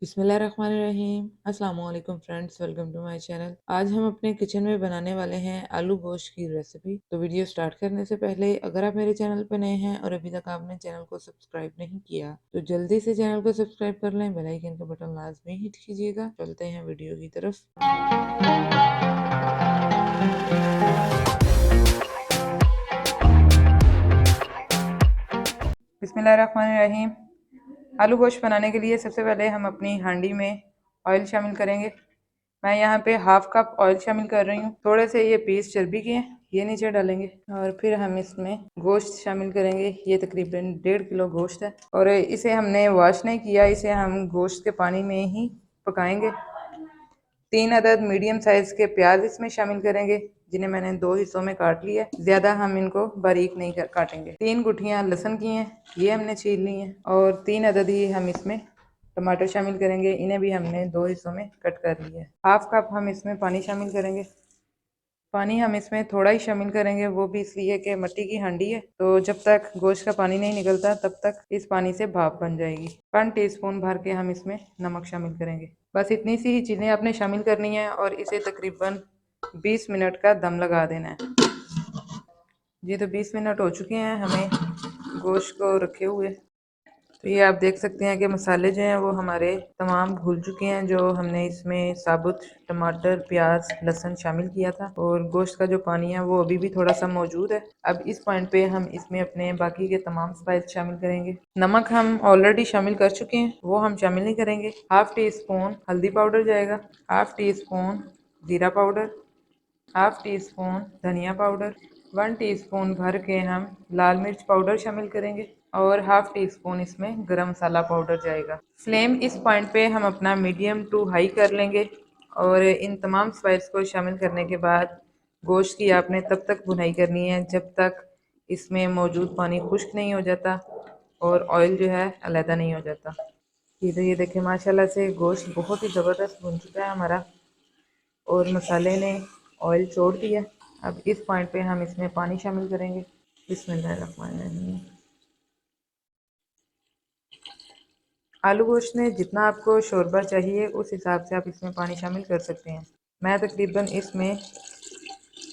बिस्मिल्लाहिर्रहमानिर्रहीम। अस्सलाम वालेकुम friends, welcome to my channel. आज हम अपने किचन में बनाने वाले हैं आलू गोश्त की रेसिपी। तो वीडियो स्टार्ट करने से पहले अगर आप मेरे चैनल पर नए हैं और अभी तक आपने चैनल को सब्सक्राइब नहीं किया तो जल्दी से चैनल को सब्सक्राइब कर लें, बेल आइकन का बटन लाजमी हिट कीजिएगा। चलते हैं वीडियो की तरफ। बिस्मिल्लाहिर्रहमानिर्रहीम। आलू गोश्त बनाने के लिए सबसे पहले हम अपनी हांडी में ऑयल शामिल करेंगे। मैं यहाँ पे हाफ कप ऑयल शामिल कर रही हूँ। थोड़े से ये पीस चर्बी के हैं, ये नीचे डालेंगे और फिर हम इसमें गोश्त शामिल करेंगे। ये तकरीबन 1.5 किलो गोश्त है और इसे हमने वॉश नहीं किया, इसे हम गोश्त के पानी में ही पकाएंगे। 3 अदद मीडियम साइज के प्याज इसमें शामिल करेंगे, जिन्हें मैंने 2 हिस्सों में काट लिया है। ज्यादा हम इनको बारीक नहीं काटेंगे। 3 गुठियां लहसुन की हैं, ये हमने छील ली हैं और 3 अदद ही हम इसमें टमाटर शामिल करेंगे, इन्हें भी हमने 2 हिस्सों में कट कर लिया है। हाफ कप हम इसमें पानी शामिल करेंगे। पानी हम इसमें थोड़ा ही शामिल करेंगे, वो भी इसलिए कि मिट्टी की हांडी है, तो जब तक गोश्त का पानी नहीं निकलता तब तक इस पानी से भाप बन जाएगी। 1 टीस्पून भर के हम इसमें नमक शामिल करेंगे। बस इतनी सी ही चीज़ें आपने शामिल करनी है और इसे तकरीबन 20 मिनट का दम लगा देना है। जी तो 20 मिनट हो चुके हैं हमें गोश्त को रखे हुए। तो ये आप देख सकते हैं कि मसाले जो हैं वो हमारे तमाम घुल चुके हैं, जो हमने इसमें साबुत टमाटर, प्याज, लहसुन शामिल किया था और गोश्त का जो पानी है वो अभी भी थोड़ा सा मौजूद है। अब इस पॉइंट पे हम इसमें अपने बाकी के तमाम स्पाइस शामिल करेंगे। नमक हम ऑलरेडी शामिल कर चुके हैं, वो हम शामिल नहीं करेंगे। 1/2 टीस्पून हल्दी पाउडर जाएगा, 1/2 टीस्पून जीरा पाउडर, 1/2 टीस्पून धनिया पाउडर, 1 टीस्पून भर के हम लाल मिर्च पाउडर शामिल करेंगे और 1/2 टीस्पून इसमें गरम मसाला पाउडर जाएगा। फ्लेम इस पॉइंट पे हम अपना मीडियम टू हाई कर लेंगे और इन तमाम स्पाइस को शामिल करने के बाद गोश्त की आपने तब तक भुनाई करनी है जब तक इसमें मौजूद पानी खुश्क नहीं हो जाता और ऑयल जो है अलहदा नहीं हो जाता। ये देखिए माशाल्लाह से गोश्त बहुत ही ज़बरदस्त भुन चुका है हमारा और मसाले ने ऑयल छोड़ दिया। अब इस पॉइंट पे हम इसमें पानी शामिल करेंगे। बिस्मिल्लाहिर्रहमानिर्रहीम। आलू गोश्त में जितना आपको शोरबा चाहिए उस हिसाब से आप इसमें पानी शामिल कर सकते हैं। मैं तकरीबन इसमें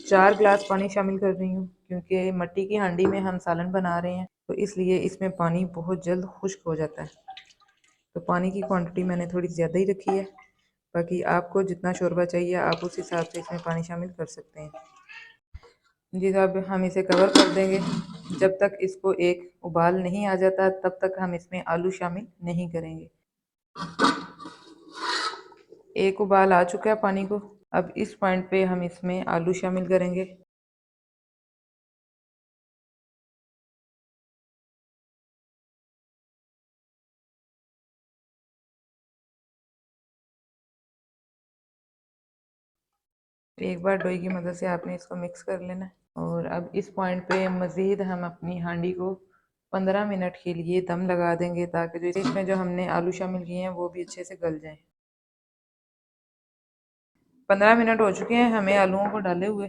4 गिलास पानी शामिल कर रही हूँ, क्योंकि मिट्टी की हांडी में हम सालन बना रहे हैं तो इसलिए इसमें पानी बहुत जल्द खुश्क हो जाता है। तो पानी की क्वांटिटी मैंने थोड़ी ज़्यादा ही रखी है, बाकी आपको जितना शोरबा चाहिए आप उस हिसाब से इसमें पानी शामिल कर सकते हैं। जी तो अब हम इसे कवर कर देंगे। जब तक इसको एक उबाल नहीं आ जाता तब तक हम इसमें आलू शामिल नहीं करेंगे। एक उबाल आ चुका है पानी को। अब इस पॉइंट पे हम इसमें आलू शामिल करेंगे। एक बार डोई की मदद से आपने इसको मिक्स कर लेना है और अब इस पॉइंट पे मज़ीद हम अपनी हांडी को 15 मिनट के लिए दम लगा देंगे, ताकि जो इसमें जो हमने आलू शामिल किए हैं वो भी अच्छे से गल जाएं। 15 मिनट हो चुके हैं हमें आलूओं को डाले हुए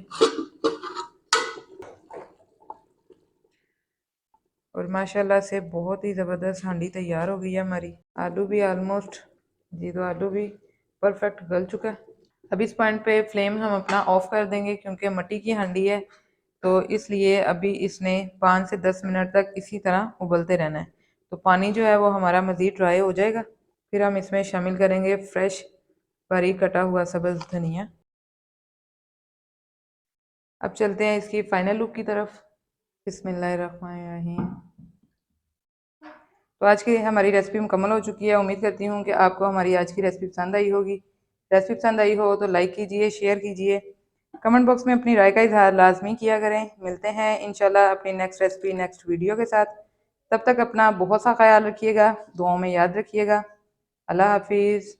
और माशाल्लाह से बहुत ही ज़बरदस्त हांडी तैयार हो गई है हमारी। आलू भी आलमोस्ट, जी तो आलू भी परफेक्ट गल चुका है। अब इस पॉइंट पे फ्लेम हम अपना ऑफ कर देंगे, क्योंकि मिट्टी की हांडी है तो इसलिए अभी इसने 5 से 10 मिनट तक इसी तरह उबलते रहना है। तो पानी जो है वो हमारा मज़ीद ड्राई हो जाएगा। फिर हम इसमें शामिल करेंगे फ्रेश बारीक कटा हुआ सब्ज़ धनिया। अब चलते हैं इसकी फाइनल लुक की तरफ। बिस्मिल्लाहिर्रहमानिर्रहीम। तो आज की हमारी रेसिपी मुकम्मल हो चुकी है। उम्मीद करती हूँ कि आपको हमारी आज की रेसिपी पसंद आई होगी। रेसिपी पसंद आई हो तो लाइक कीजिए, शेयर कीजिए, कमेंट बॉक्स में अपनी राय का इजहार लाजमी किया करें। मिलते हैं इंशाल्लाह अपनी नेक्स्ट रेसिपी नेक्स्ट वीडियो के साथ। तब तक अपना बहुत सा ख्याल रखिएगा, दुआओं में याद रखिएगा। अल्लाह हाफिज़।